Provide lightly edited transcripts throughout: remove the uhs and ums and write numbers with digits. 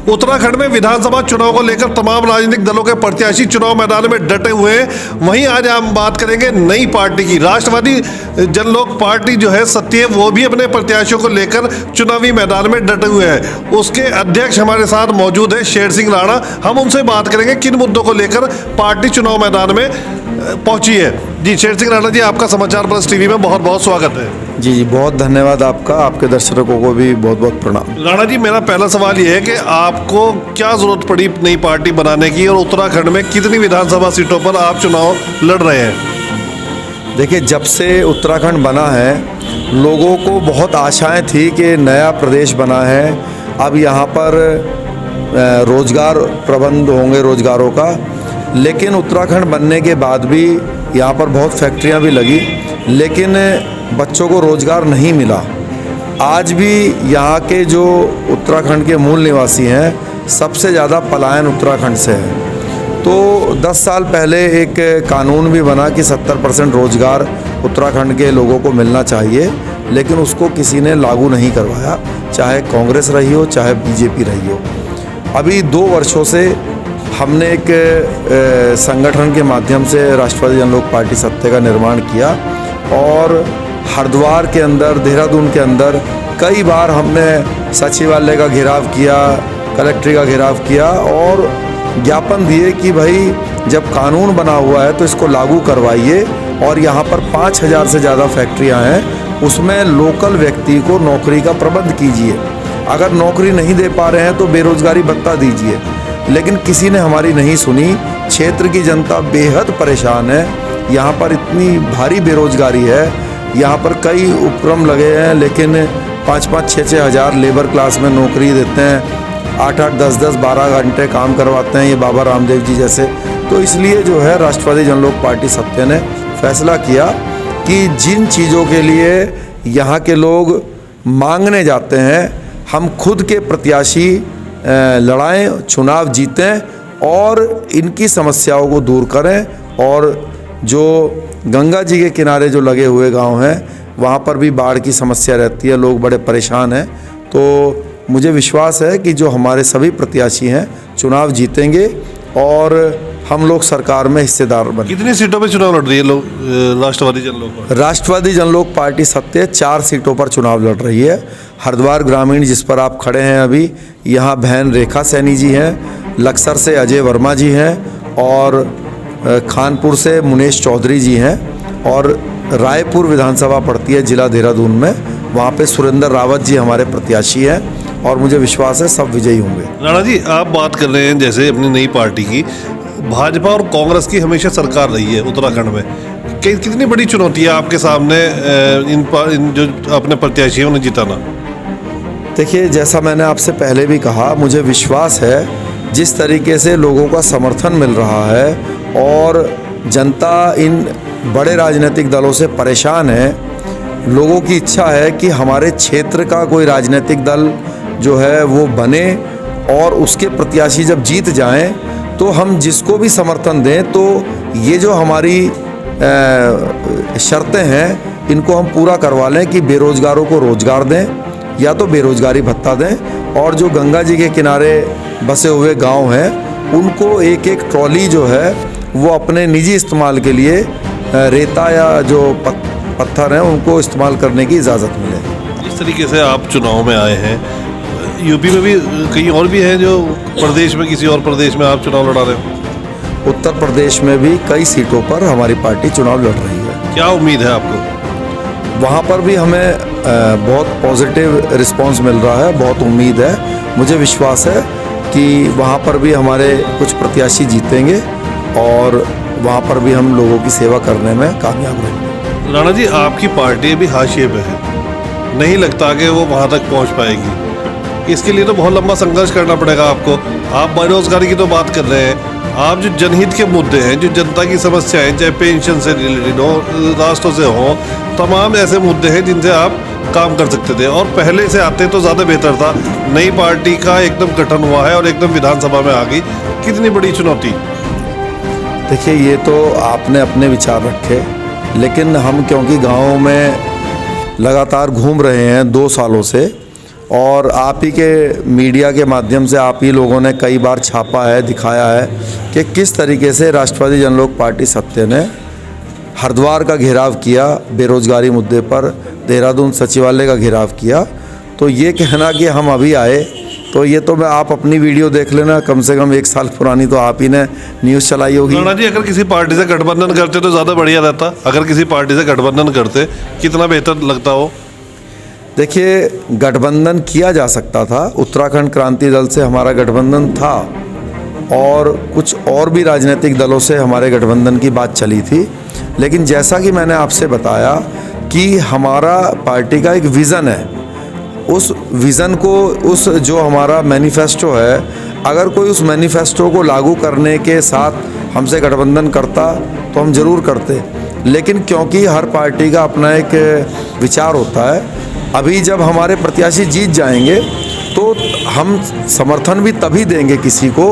उत्तराखंड में विधानसभा चुनाव को लेकर तमाम राजनीतिक दलों के प्रत्याशी चुनाव मैदान में डटे हुए हैं। वहीं आज हम बात करेंगे नई पार्टी की। राष्ट्रवादी जनलोक पार्टी जो है सत्य है, वो भी अपने प्रत्याशियों को लेकर चुनावी मैदान में डटे हुए हैं। उसके अध्यक्ष हमारे साथ मौजूद है शेर सिंह राणा। हम उनसे बात करेंगे किन मुद्दों को लेकर पार्टी चुनाव मैदान में पहुंची है। जी शेर सिंह राणा जी, आपका समाचार प्लस टीवी में बहुत बहुत स्वागत है। जी बहुत धन्यवाद आपका, आपके दर्शकों को भी बहुत बहुत प्रणाम। राणा जी, मेरा पहला सवाल ये है कि आपको क्या जरूरत पड़ी नई पार्टी बनाने की और उत्तराखंड में कितनी विधानसभा सीटों पर आप चुनाव लड़ रहे हैं? देखिए, जब से उत्तराखंड बना है लोगों को बहुत आशाएं थी कि नया प्रदेश बना है, अब यहाँ पर रोजगार प्रबंध होंगे रोजगारों का। लेकिन उत्तराखंड बनने के बाद भी यहाँ पर बहुत फैक्ट्रियाँ भी लगी, लेकिन बच्चों को रोज़गार नहीं मिला। आज भी यहाँ के जो उत्तराखंड के मूल निवासी हैं, सबसे ज़्यादा पलायन उत्तराखंड से है। तो 10 साल पहले एक कानून भी बना कि 70% रोज़गार उत्तराखंड के लोगों को मिलना चाहिए, लेकिन उसको किसी ने लागू नहीं करवाया, चाहे कांग्रेस रही हो चाहे बीजेपी रही हो। अभी 2 वर्षों से हमने एक संगठन के माध्यम से राष्ट्रवादी जनलोक पार्टी सत्य का निर्माण किया और हरिद्वार के अंदर, देहरादून के अंदर कई बार हमने सचिवालय का घेराव किया, कलेक्ट्री का घेराव किया और ज्ञापन दिए कि भाई जब कानून बना हुआ है तो इसको लागू करवाइए। और यहाँ पर 5000 से ज़्यादा फैक्ट्रियाँ हैं, उसमें लोकल व्यक्ति को नौकरी का प्रबंध कीजिए। अगर नौकरी नहीं दे पा रहे हैं तो बेरोजगारी भत्ता दीजिए। लेकिन किसी ने हमारी नहीं सुनी। क्षेत्र की जनता बेहद परेशान है। यहाँ पर इतनी भारी बेरोजगारी है, यहाँ पर कई उपक्रम लगे हैं, लेकिन 5-5, 6-6 हज़ार लेबर क्लास में नौकरी देते हैं, 8-8, 10-10, 12 घंटे काम करवाते हैं ये बाबा रामदेव जी जैसे। तो इसलिए जो है राष्ट्रवादी जनलोक पार्टी सत्य ने फैसला किया कि जिन चीज़ों के लिए यहाँ के लोग मांगने जाते हैं, हम खुद के प्रत्याशी लड़ाएं, चुनाव जीतें और इनकी समस्याओं को दूर करें। और जो गंगा जी के किनारे जो लगे हुए गांव हैं, वहाँ पर भी बाढ़ की समस्या रहती है, लोग बड़े परेशान हैं। तो मुझे विश्वास है कि जो हमारे सभी प्रत्याशी हैं चुनाव जीतेंगे और हम लोग सरकार में हिस्सेदार बने। कितनी सीटों पर चुनाव लड़ रही है लोग राष्ट्रवादी जनलोक? राष्ट्रवादी जनलोक पार्टी सत्य 4 सीटों पर चुनाव लड़ रही है। हरिद्वार ग्रामीण जिस पर आप खड़े हैं अभी, यहाँ बहन रेखा सैनी जी हैं, लक्सर से अजय वर्मा जी हैं और खानपुर से मुनेश चौधरी जी हैं और रायपुर विधानसभा पड़ती है जिला देहरादून में, वहाँ पे सुरेंद्र रावत जी हमारे प्रत्याशी हैं और मुझे विश्वास है सब विजयी होंगे। राणा जी, आप बात कर रहे हैं जैसे अपनी नई पार्टी की, भाजपा और कांग्रेस की हमेशा सरकार रही है उत्तराखंड में। कितनी बड़ी चुनौती है आपके सामने इन जो अपने प्रत्याशी हैं उन्हें जिताना? देखिए, जैसा मैंने आपसे पहले भी कहा, मुझे विश्वास है जिस तरीके से लोगों का समर्थन मिल रहा है और जनता इन बड़े राजनीतिक दलों से परेशान है। लोगों की इच्छा है कि हमारे क्षेत्र का कोई राजनीतिक दल जो है वो बने और उसके प्रत्याशी जब जीत जाएं तो हम जिसको भी समर्थन दें, तो ये जो हमारी शर्तें हैं इनको हम पूरा करवा लें कि बेरोजगारों को रोजगार दें या तो बेरोजगारी भत्ता दें, और जो गंगा जी के किनारे बसे हुए गांव हैं उनको एक एक ट्रॉली जो है वो अपने निजी इस्तेमाल के लिए रेता या जो पत्थर हैं उनको इस्तेमाल करने की इजाज़त मिले। इस तरीके से आप चुनाव में आए हैं, यूपी में भी कहीं और भी हैं जो प्रदेश में, किसी और प्रदेश में आप चुनाव लड़ा रहे हो? उत्तर प्रदेश में भी कई सीटों पर हमारी पार्टी चुनाव लड़ रही है। क्या उम्मीद है आपको? वहाँ पर भी हमें बहुत पॉजिटिव रिस्पांस मिल रहा है, बहुत उम्मीद है। मुझे विश्वास है कि वहाँ पर भी हमारे कुछ प्रत्याशी जीतेंगे और वहाँ पर भी हम लोगों की सेवा करने में कामयाब रहेंगे। राणा जी, आपकी पार्टी अभी हाशिए पे है, नहीं लगता कि वो वहाँ तक पहुँच पाएगी। इसके लिए तो बहुत लंबा संघर्ष करना पड़ेगा आपको। आप बेरोजगारी की तो बात कर रहे हैं, आप जो जनहित के मुद्दे हैं, जो जनता की समस्याएं, चाहे पेंशन से रिलेटेड हो, रास्तों से हो, तमाम ऐसे मुद्दे हैं जिनसे आप काम कर सकते थे और पहले से आते तो ज़्यादा बेहतर था। नई पार्टी का एकदम गठन हुआ है और एकदम विधानसभा में आ गई, कितनी बड़ी चुनौती? देखिए, ये तो आपने अपने विचार रखे, लेकिन हम क्योंकि गाँव में लगातार घूम रहे हैं 2 सालों से, और आप ही के मीडिया के माध्यम से आप ही लोगों ने कई बार छापा है, दिखाया है कि किस तरीके से राष्ट्रवादी जनलोक पार्टी सत्य ने हरिद्वार का घेराव किया, बेरोजगारी मुद्दे पर देहरादून सचिवालय का घेराव किया। तो ये कहना कि हम अभी आए, तो ये तो मैं आप अपनी वीडियो देख लेना, कम से कम 1 साल पुरानी तो आप ही ने न्यूज़ चलाई होगी। राणा जी, अगर किसी पार्टी से गठबंधन करते तो ज़्यादा बढ़िया रहता। अगर किसी पार्टी से गठबंधन करते कितना बेहतर लगता हो? देखिए, गठबंधन किया जा सकता था। उत्तराखंड क्रांति दल से हमारा गठबंधन था और कुछ और भी राजनीतिक दलों से हमारे गठबंधन की बात चली थी। लेकिन जैसा कि मैंने आपसे बताया कि हमारा पार्टी का एक विज़न है, उस विज़न को, उस जो हमारा मैनिफेस्टो है, अगर कोई उस मैनिफेस्टो को लागू करने के साथ हमसे गठबंधन करता तो हम ज़रूर करते। लेकिन क्योंकि हर पार्टी का अपना एक विचार होता है, अभी जब हमारे प्रत्याशी जीत जाएंगे तो हम समर्थन भी तभी देंगे किसी को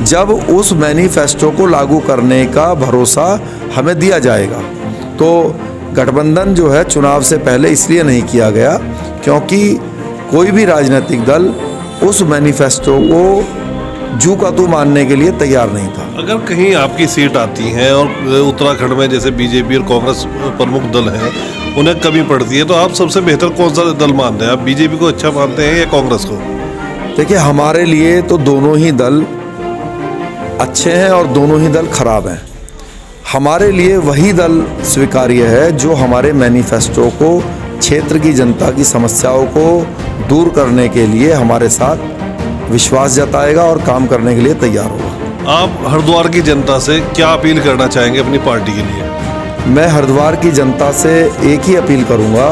जब उस मैनिफेस्टो को लागू करने का भरोसा हमें दिया जाएगा। तो गठबंधन जो है चुनाव से पहले इसलिए नहीं किया गया क्योंकि कोई भी राजनीतिक दल उस मैनिफेस्टो को जू का तू मानने के लिए तैयार नहीं था। अगर कहीं आपकी सीट आती है और उत्तराखंड में जैसे बीजेपी और कांग्रेस प्रमुख दल हैं, उन्हें कमी पड़ती है, तो आप सबसे बेहतर कौन सा दल मानते हैं? आप बीजेपी को अच्छा मानते हैं या कांग्रेस को? देखिए, हमारे लिए तो दोनों ही दल अच्छे हैं और दोनों ही दल खराब हैं। हमारे लिए वही दल स्वीकार्य है जो हमारे मैनिफेस्टो को, क्षेत्र की जनता की समस्याओं को दूर करने के लिए हमारे साथ विश्वास जताएगा और काम करने के लिए तैयार होगा। आप हरिद्वार की जनता से क्या अपील करना चाहेंगे अपनी पार्टी के लिए? मैं हरिद्वार की जनता से एक ही अपील करूंगा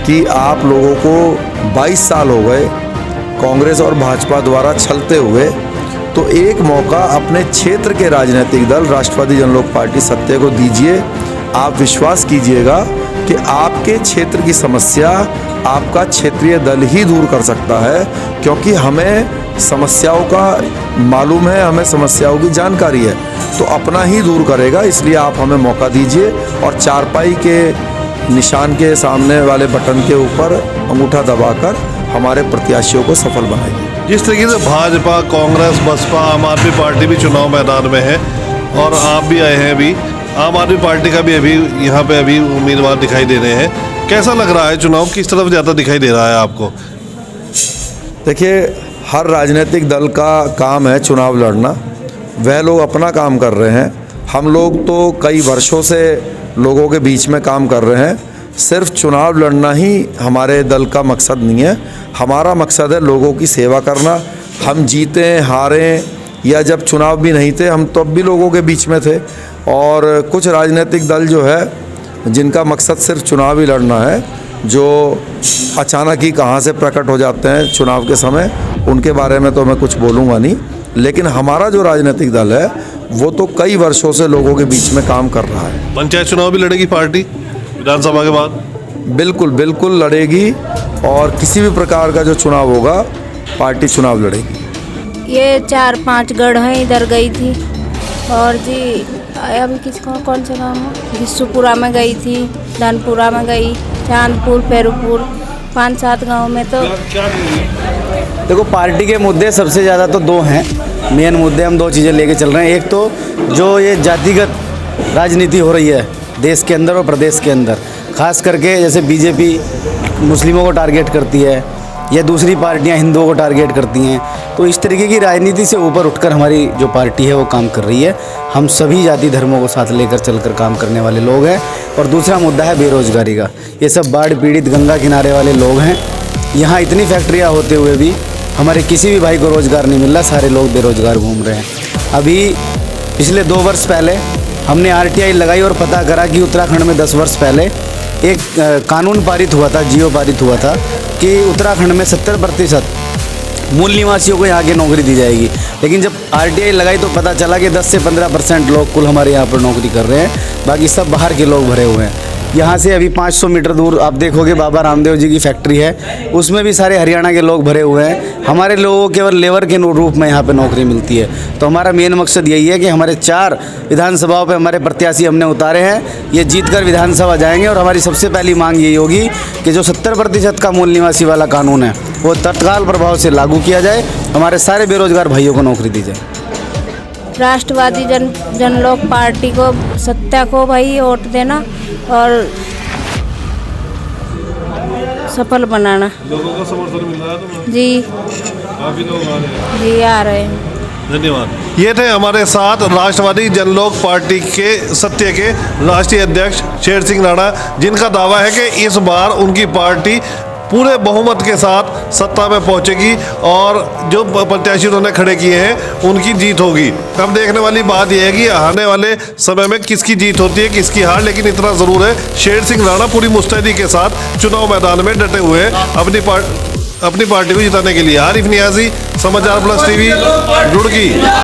कि आप लोगों को 22 साल हो गए कांग्रेस और भाजपा द्वारा छलते हुए, तो एक मौका अपने क्षेत्र के राजनीतिक दल राष्ट्रवादी जनलोक पार्टी सत्य को दीजिए। आप विश्वास कीजिएगा कि आपके क्षेत्र की समस्या आपका क्षेत्रीय दल ही दूर कर सकता है, क्योंकि हमें समस्याओं का मालूम है, हमें समस्याओं की जानकारी है, तो अपना ही दूर करेगा। इसलिए आप हमें मौका दीजिए और चारपाई के निशान के सामने वाले बटन के ऊपर अंगूठा दबाकर हमारे प्रत्याशियों को सफल बनाइए। जिस तरीके से भाजपा, कांग्रेस, बसपा, आम आदमी पार्टी भी चुनाव मैदान में है और आप भी आए हैं, अभी आम आदमी पार्टी का भी अभी यहाँ पे अभी उम्मीदवार दिखाई दे रहे हैं, कैसा लग रहा है? चुनाव किस तरफ ज़्यादा दिखाई दे रहा है आपको? देखिए, हर राजनीतिक दल का काम है चुनाव लड़ना, वह लोग अपना काम कर रहे हैं। हम लोग तो कई वर्षों से लोगों के बीच में काम कर रहे हैं। सिर्फ चुनाव लड़ना ही हमारे दल का मकसद नहीं है, हमारा मकसद है लोगों की सेवा करना। हम जीतें हारें या जब चुनाव भी नहीं थे, हम तब भी लोगों के बीच में थे। और कुछ राजनीतिक दल जो है जिनका मकसद सिर्फ चुनाव ही लड़ना है, जो अचानक ही कहाँ से प्रकट हो जाते हैं चुनाव के समय, उनके बारे में तो मैं कुछ बोलूँगा नहीं। लेकिन हमारा जो राजनीतिक दल है वो तो कई वर्षों से लोगों के बीच में काम कर रहा है। पंचायत चुनाव भी लड़ेगी पार्टी विधानसभा के बाद? बिल्कुल बिल्कुल लड़ेगी, और किसी भी प्रकार का जो चुनाव होगा पार्टी चुनाव लड़ेगी। ये 4-5 गढ़ हैं, इधर गई थी। और जी अभी किसको कौन सा गाँव है, विश्वपुरा में गई थी, धनपुरा में गई, चांदपुर, पेरूपुर, 5-7 गाँव में। तो देखो, पार्टी के मुद्दे सबसे ज़्यादा तो 2 हैं। मेन मुद्दे हम 2 चीज़ें लेके चल रहे हैं। एक तो जो ये जातिगत राजनीति हो रही है देश के अंदर और प्रदेश के अंदर, खास करके जैसे बीजेपी मुस्लिमों को टारगेट करती है या दूसरी पार्टियां हिंदुओं को टारगेट करती हैं, तो इस तरीके की राजनीति से ऊपर उठकर हमारी जो पार्टी है वो काम कर रही है। हम सभी जाति धर्मों को साथ लेकर चलकर काम करने वाले लोग हैं। और दूसरा मुद्दा है बेरोजगारी का। ये सब बाढ़ पीड़ित गंगा किनारे वाले लोग हैं, यहाँ इतनी फैक्ट्रियाँ होते हुए भी हमारे किसी भी भाई को रोज़गार नहीं मिल रहा, सारे लोग बेरोजगार घूम रहे हैं। अभी पिछले 2 वर्ष पहले हमने RTI लगाई और पता करा कि उत्तराखंड में 10 वर्ष पहले एक कानून पारित हुआ था, जियो पारित हुआ था कि उत्तराखंड में 70% मूल निवासियों को यहाँ की नौकरी दी जाएगी। लेकिन जब RTI लगाई तो पता चला कि 10 से 15% लोग कुल हमारे यहाँ पर नौकरी कर रहे हैं, बाकी सब बाहर के लोग भरे हुए हैं। यहाँ से अभी 500 मीटर दूर आप देखोगे बाबा रामदेव जी की फैक्ट्री है, उसमें भी सारे हरियाणा के लोग भरे हुए हैं। हमारे लोगों को केवल लेबर के रूप में यहाँ पे नौकरी मिलती है। तो हमारा मेन मकसद यही है कि हमारे 4 विधानसभाओं पे हमारे प्रत्याशी हमने उतारे हैं, ये जीतकर विधानसभा जाएंगे। और हमारी सबसे पहली मांग यही होगी कि जो 70% का मूल निवासी वाला कानून है वो तत्काल प्रभाव से लागू किया जाए, हमारे सारे बेरोजगार भाइयों को नौकरी दी जाए। राष्ट्रवादी जनलोक पार्टी को, सत्ता को भाई वोट देना और सफल बनाना। लोगों का समर्थन मिल रहा है तुम्हें? जी काफी लोग आ रहे हैं। जी आ रहे हैं। धन्यवाद। ये थे हमारे साथ राष्ट्रवादी जनलोक पार्टी के सत्य के राष्ट्रीय अध्यक्ष शेर सिंह राणा, जिनका दावा है कि इस बार उनकी पार्टी पूरे बहुमत के साथ सत्ता में पहुंचेगी और जो प्रत्याशी उन्होंने खड़े किए हैं उनकी जीत होगी। अब देखने वाली बात यह है कि आने वाले समय में किसकी जीत होती है, किसकी हार। लेकिन इतना ज़रूर है, शेर सिंह राणा पूरी मुस्तैदी के साथ चुनाव मैदान में डटे हुए हैं अपनी पार्टी को जिताने के लिए। आरिफ नियाजी, समाचार प्लस टीवी, रुड़की।